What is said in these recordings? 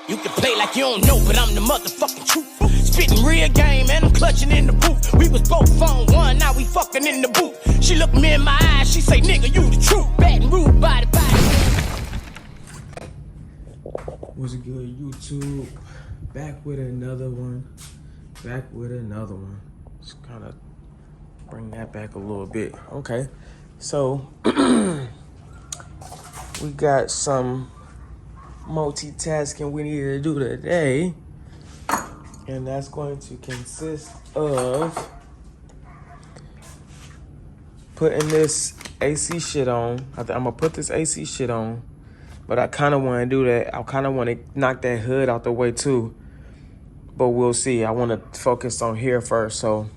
You can play like you don't know, but I'm the motherfucking truth. Spitting real game and I'm clutching in the booth. We was both on one, now we fucking in the booth. She look me in my eyes, she say, nigga, you the truth. Bad and rude, body. What's good, YouTube? Back with another one. Just kind of bring that back a little bit. Okay, so we got some multitasking we need to do today, and that's going to consist of putting this AC shit on. I'm gonna put this AC shit on, but I kind of want to do that. I kind of want to knock that hood out the way too, but we'll see. I want to focus on here first, so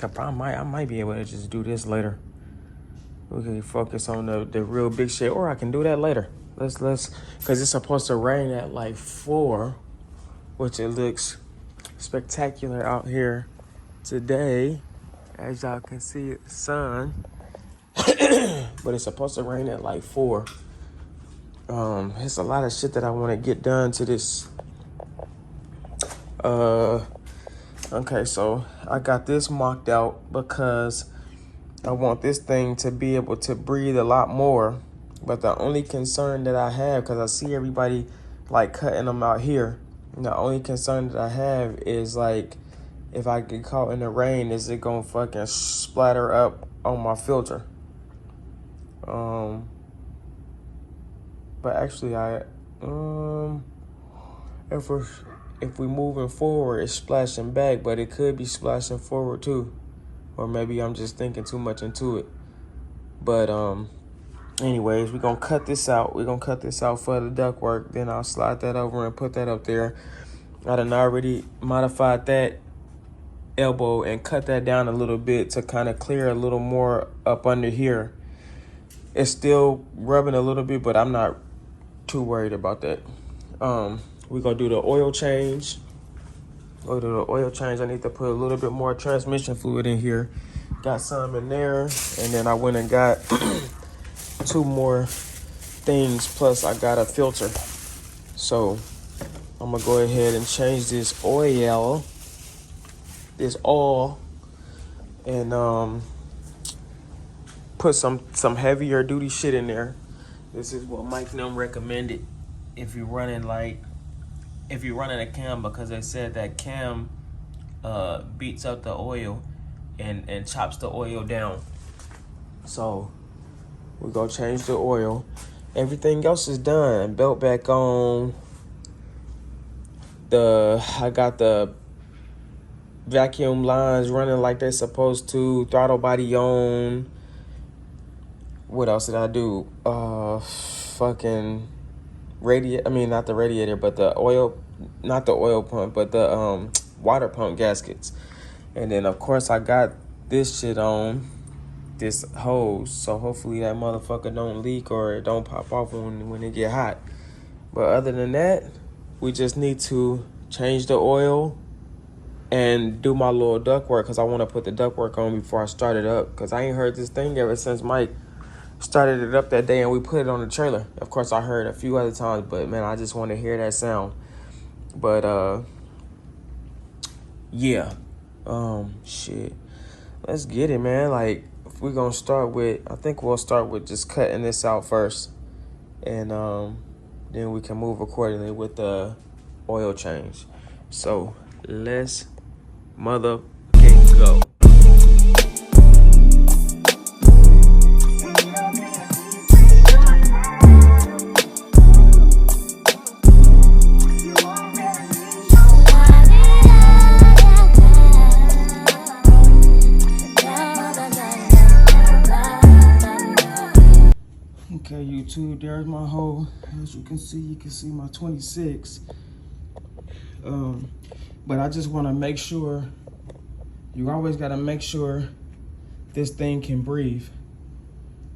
I might be able to just do this later. We can focus on the real big shit, or I can do that later. Let's, because it's supposed to rain at like 4, which it looks spectacular out here today. As y'all can see, it's sun, but it's supposed to rain at like 4. There's a lot of shit that I want to get done to this. Okay, so I got this mocked out because I want this thing to be able to breathe a lot more. But the only concern that I have, because I see everybody like cutting them out here, the only concern that I have is like, if I get caught in the rain, is it gonna fucking splatter up on my filter? But actually, if we moving forward, it's splashing back, but it could be splashing forward too, or maybe I'm just thinking too much into it. But anyways, we're gonna cut this out. We're gonna cut this out for the ductwork. Then I'll slide that over and put that up there. I done already modified that elbow and cut that down a little bit to kind of clear a little more up under here. It's still rubbing a little bit, but I'm not too worried about that. We're gonna do the oil change. I need to put a little bit more transmission fluid in here. Got some in there, and then I went and got 2 more things, plus I got a filter. So I'm gonna go ahead and change this oil, and put some heavier duty shit in there. This is what Mike Num recommended if you're running a cam, because they said that cam beats up the oil and chops the oil down. So we're gonna change the oil. Everything else is done. Belt back on. I got the vacuum lines running like they're supposed to. Throttle body on. What else did I do? Fucking radiator. I mean, not the radiator, but the oil. Not the oil pump, but the water pump gaskets. And then of course I got this shit on, this hose. So hopefully that motherfucker don't leak or it don't pop off when it get hot. But other than that, we just need to change the oil and do my little ductwork, because I want to put the ductwork on before I start it up, because I ain't heard this thing ever since Mike started it up that day and we put it on the trailer. Of course I heard a few other times, but man, I just want to hear that sound. But yeah, shit, let's get it, man. Like, if we're gonna start with, I think we'll start with just cutting this out first, and then we can move accordingly with the oil change. So let's motherfucking go. Okay, YouTube, there's my hole. As you can see my 26. But I just want to make sure, you always got to make sure this thing can breathe.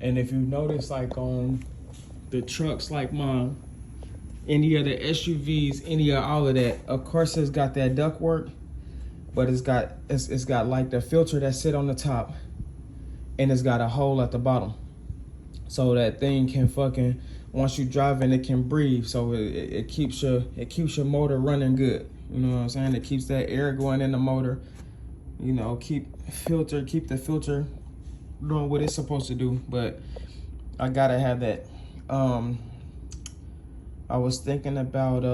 And if you notice, like on the trucks like mine, any of the SUVs, any of all of that, of course it's got that ductwork, but it's got like the filter that sit on the top, and it's got a hole at the bottom. So that thing can fucking once you driving, it can breathe, so it keeps your motor running good. You know what I'm saying? It keeps that air going in the motor. You know, keep the filter doing what it's supposed to do. But I gotta have that. I was thinking about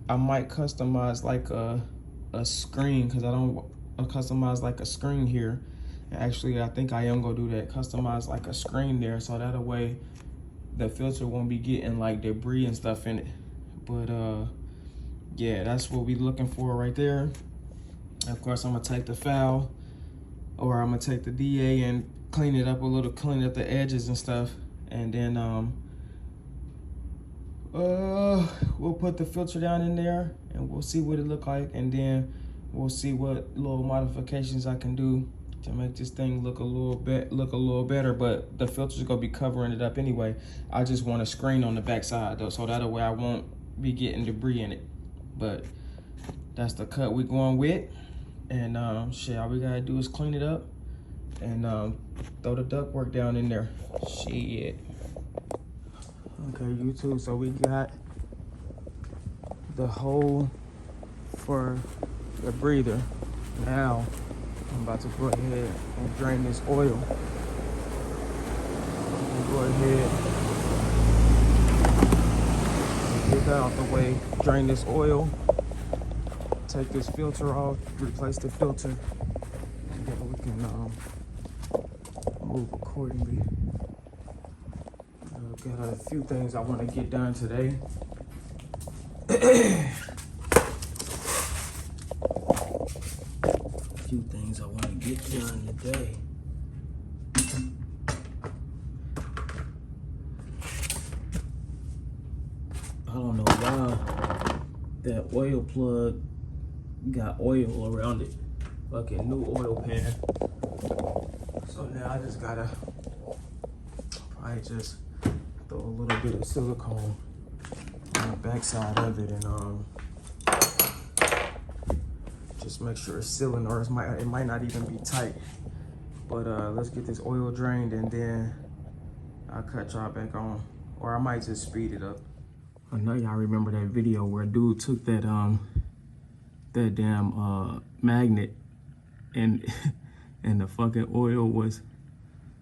I might customize like a screen, because I don't customize like a screen here. Actually, I think I am gonna do that. Customize like a screen there, so that way the filter won't be getting like debris and stuff in it. But yeah, that's what we looking for right there. Of course, I'm gonna take the file, or I'm gonna take the DA and clean it up a little, clean up the edges and stuff, and then we'll put the filter down in there and we'll see what it look like, and then we'll see what little modifications I can do to make this thing look a little better. But the filter's gonna be covering it up anyway. I just want a screen on the back side though, so that way I won't be getting debris in it. But that's the cut we're going with, and shit, all we gotta do is clean it up and throw the ductwork down in there. Shit. Okay, YouTube, so we got the hole for the breather. Now I'm about to go ahead and drain this oil. Go ahead and get that out the way, drain this oil, take this filter off, replace the filter, and then we can move accordingly. Got a few things I want to get done today. A few things I want to get done today. I don't know why that oil plug got oil around it. Fucking new oil pan. So now I just gotta probably just throw a little bit of silicone on the backside of it, and just make sure it's sealing, or it might not even be tight. But let's get this oil drained, and then I'll cut y'all back on, or I might just speed it up. I know y'all remember that video where a dude took that damn magnet, and and the fucking oil was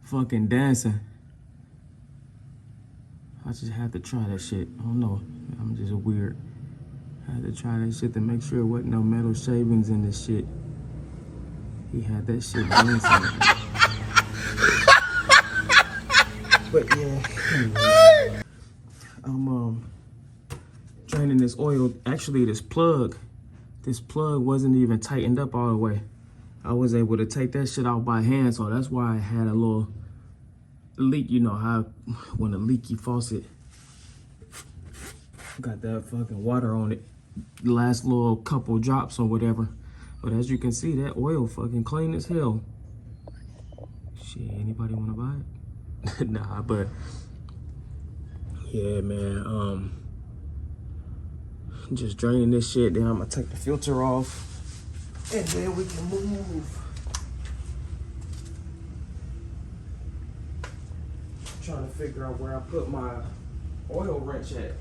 fucking dancing. I just had to try that shit. I don't know. I'm just weird. I had to try that shit to make sure there wasn't no metal shavings in this shit. He had that shit dancing. But yeah, anyway, I'm draining this oil. Actually, this plug wasn't even tightened up all the way. I was able to take that shit out by hand, so that's why I had a little leak. You know how when a leaky faucet got that fucking water on it, the last little couple drops or whatever. But as you can see, that oil fucking clean as hell. Shit, anybody want to buy it? Nah, but yeah, man. Just draining this shit. Then I'm gonna take the filter off, and then we can move. Trying to figure out where I put my oil wrench at.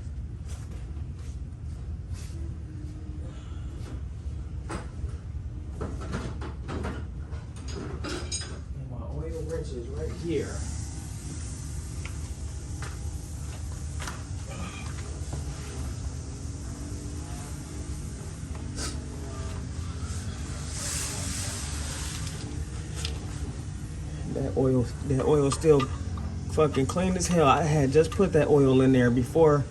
And my oil wrench is right here. That oil still fucking clean as hell. I had just put that oil in there before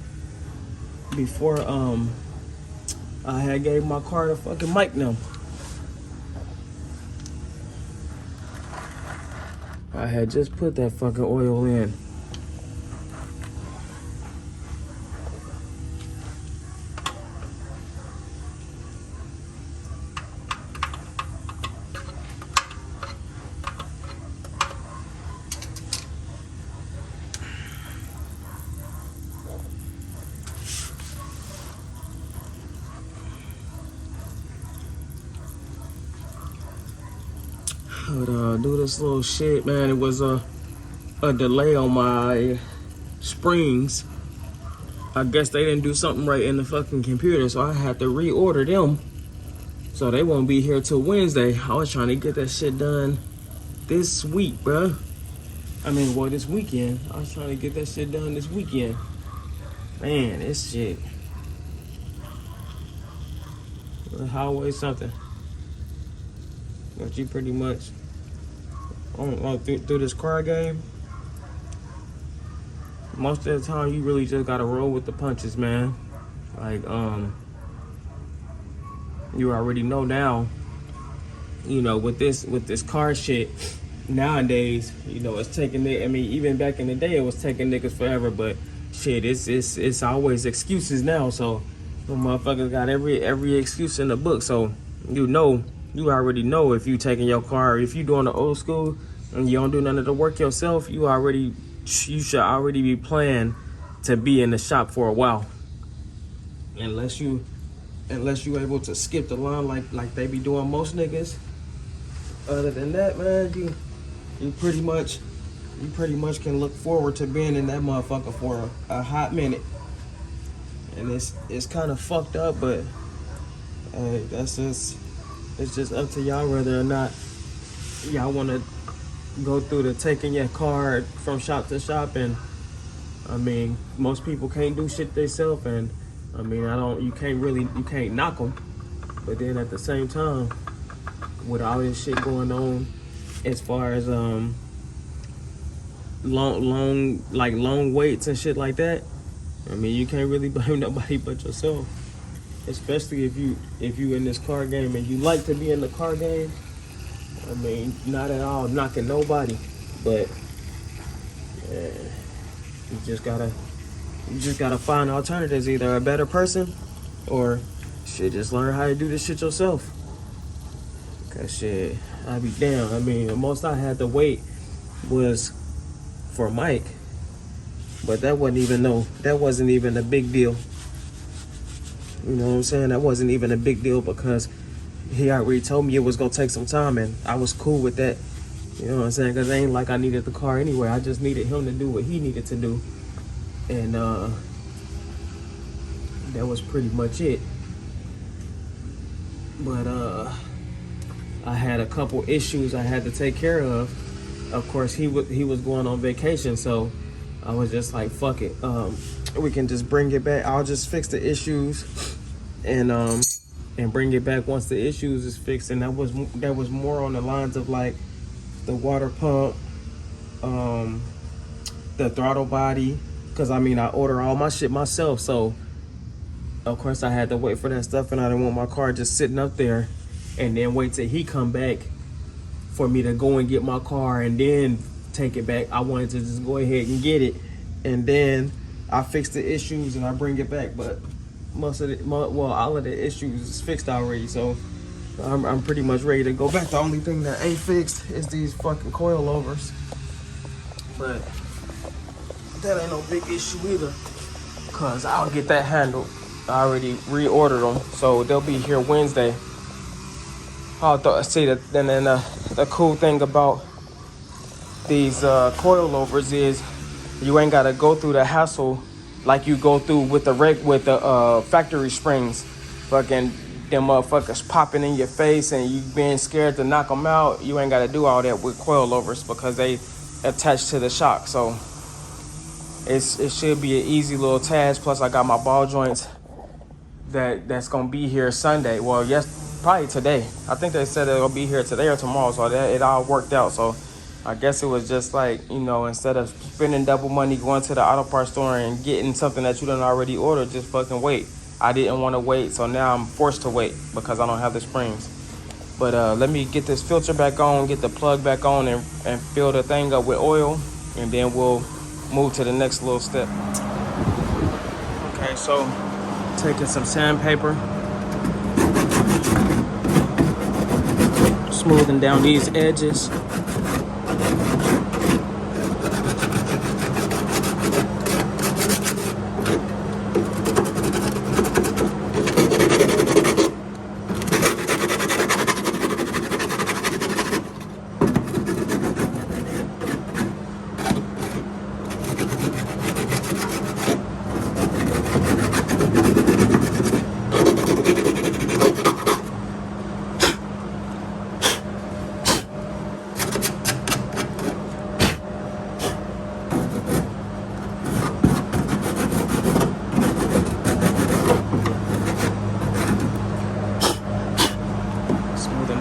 I had gave my car to fucking Mike now. I had just put that fucking oil in. But do this little shit, man. It was a delay on my springs. I guess they didn't do something right in the fucking computer, so I had to reorder them. So they won't be here till Wednesday. I was trying to get that shit done this week, bruh. I mean, well, this weekend. I was trying to get that shit done this weekend. Man, this shit. Always something. But you pretty much, through this car game, most of the time you really just gotta roll with the punches, man. Like, you already know now, you know, with this car shit nowadays, you know, it's taking it. I mean, even back in the day, it was taking niggas forever, but shit, it's always excuses now. So, the motherfuckers got every excuse in the book. So, you already know if you taking your car, if you doing the old school and you don't do none of the work yourself, you should already be planning to be in the shop for a while. Unless you able to skip the line like they be doing most niggas. Other than that, man, you pretty much can look forward to being in that motherfucker for a hot minute. And it's kind of fucked up, but hey, it's just up to y'all whether or not y'all want to go through the taking your car from shop to shop. And I mean, most people can't do shit themselves, and I mean, you can't knock them. But then at the same time, with all this shit going on, as far as long waits and shit like that, I mean, you can't really blame nobody but yourself. Especially if you in this car game and you like to be in the car game. I mean, not at all knocking nobody, but you just gotta find alternatives, either a better person or shit, just learn how to do this shit yourself. Cause shit, I'd be damn. I mean, the most I had to wait was for Mike, but that wasn't even a big deal. You know what I'm saying? That wasn't even a big deal because he already told me it was gonna take some time, and I was cool with that. You know what I'm saying? Because it ain't like I needed the car anyway. I just needed him to do what he needed to do. And that was pretty much it. But I had a couple issues I had to take care of. Of course, he was going on vacation, so I was just like, fuck it. We can just bring it back. I'll just fix the issues and bring it back once the issues is fixed. And that was more on the lines of like the water pump, the throttle body, because I mean, I order all my shit myself, so of course I had to wait for that stuff, and I didn't want my car just sitting up there and then wait till he come back for me to go and get my car and then take it back. I wanted to just go ahead and get it, and then I fix the issues and I bring it back. But all of the issues is fixed already, so I'm pretty much ready to go back. The only thing that ain't fixed is these fucking coilovers, but that ain't no big issue either, cause I'll get that handled. I already reordered them, so they'll be here Wednesday. The cool thing about these coilovers is you ain't gotta go through the hassle like you go through with the factory springs. Fucking them motherfuckers popping in your face and you being scared to knock them out. You ain't gotta do all that with coilovers because they attach to the shock. So it should be an easy little task. Plus I got my ball joints that's gonna be here Sunday. Well, yes, probably today. I think they said it'll be here today or tomorrow, so it all worked out. So I guess it was just like, you know, instead of spending double money going to the auto parts store and getting something that you done already ordered, just fucking wait. I didn't want to wait, so now I'm forced to wait because I don't have the springs. But let me get this filter back on, get the plug back on, and fill the thing up with oil, and then we'll move to the next little step. Okay, so taking some sandpaper, smoothing down these edges.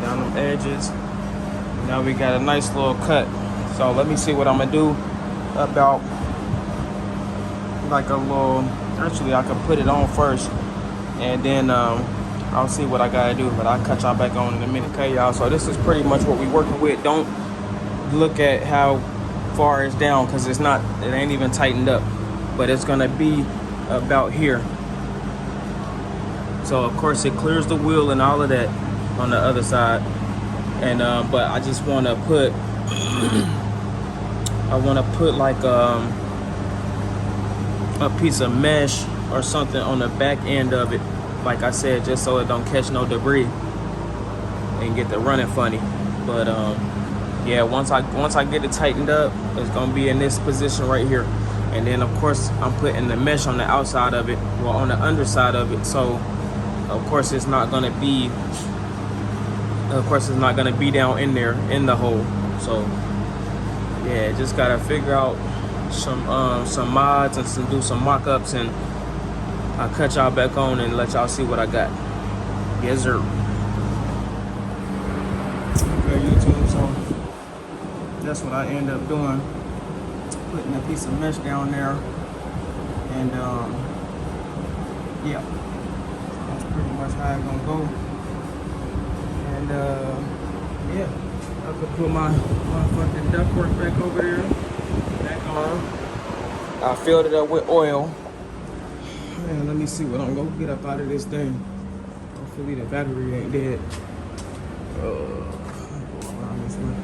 down them edges. Now we got a nice little cut. So let me see what I'm gonna do about like a little, actually I could put it on first and then I'll see what I gotta do, but I'll cut y'all back on in a minute. Okay, y'all, so this is pretty much what we working with. Don't look at how far it's down because it ain't even tightened up, but it's gonna be about here. So of course it clears the wheel and all of that on the other side. And but I just want to put I want to put like a piece of mesh or something on the back end of it, like I said, just so it don't catch no debris and get the running funny. But yeah, once I get it tightened up, it's gonna be in this position right here. And then of course I'm putting the mesh on the outside of it, well on the underside of it, so of course it's not gonna be down in there in the hole. So yeah, just gotta figure out some mods and do some mock-ups, and I'll cut y'all back on and let y'all see what I got. Yes sir. Okay, YouTube, so that's what I end up doing, putting a piece of mesh down there, and yeah, that's pretty much how it's gonna go. And yeah, I could put my fucking ductwork back over there, back on. I filled it up with oil. Man, let me see what I'm gonna get up out of this thing. Hopefully the battery ain't dead. I'll go around this way.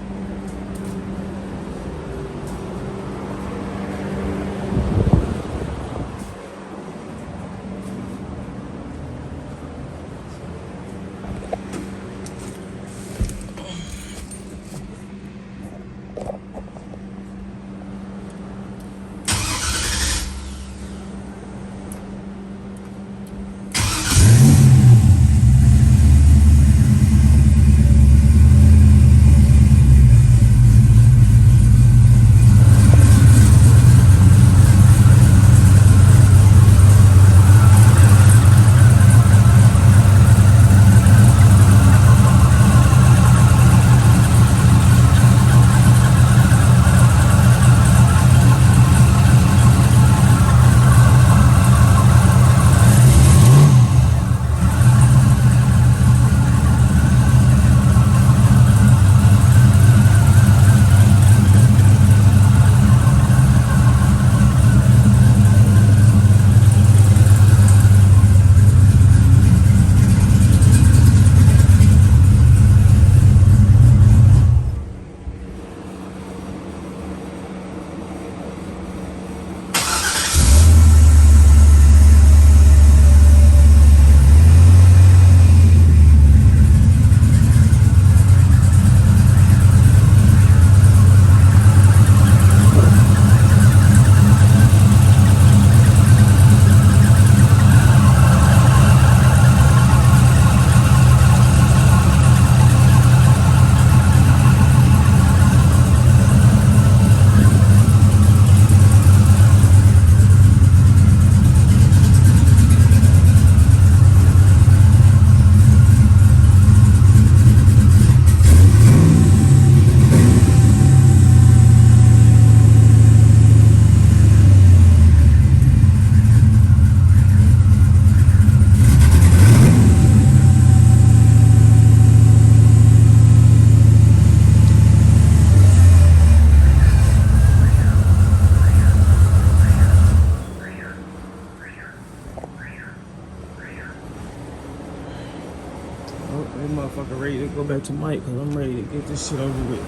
That motherfucker ready to go back to Mike because I'm ready to get this shit over with.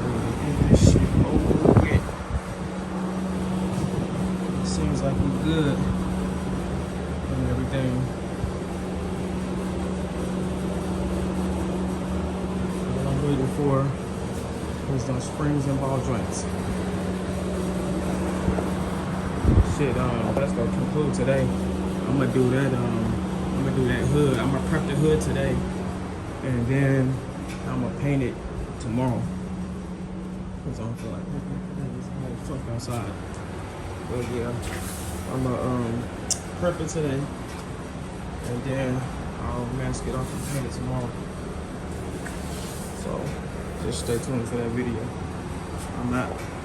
Ready to get this shit over with. Seems like we're good and everything. What I'm waiting for is those springs and ball joints. Shit, that's gonna conclude today. I'm gonna do that. I'm gonna do that hood. I'm gonna prep the hood today, and then I'm gonna paint it tomorrow. Cause I don't feel like it's fuck outside. But yeah, I'm gonna prep it today, And then I'll mask it off and paint it tomorrow. So just stay tuned for that video. I'm out.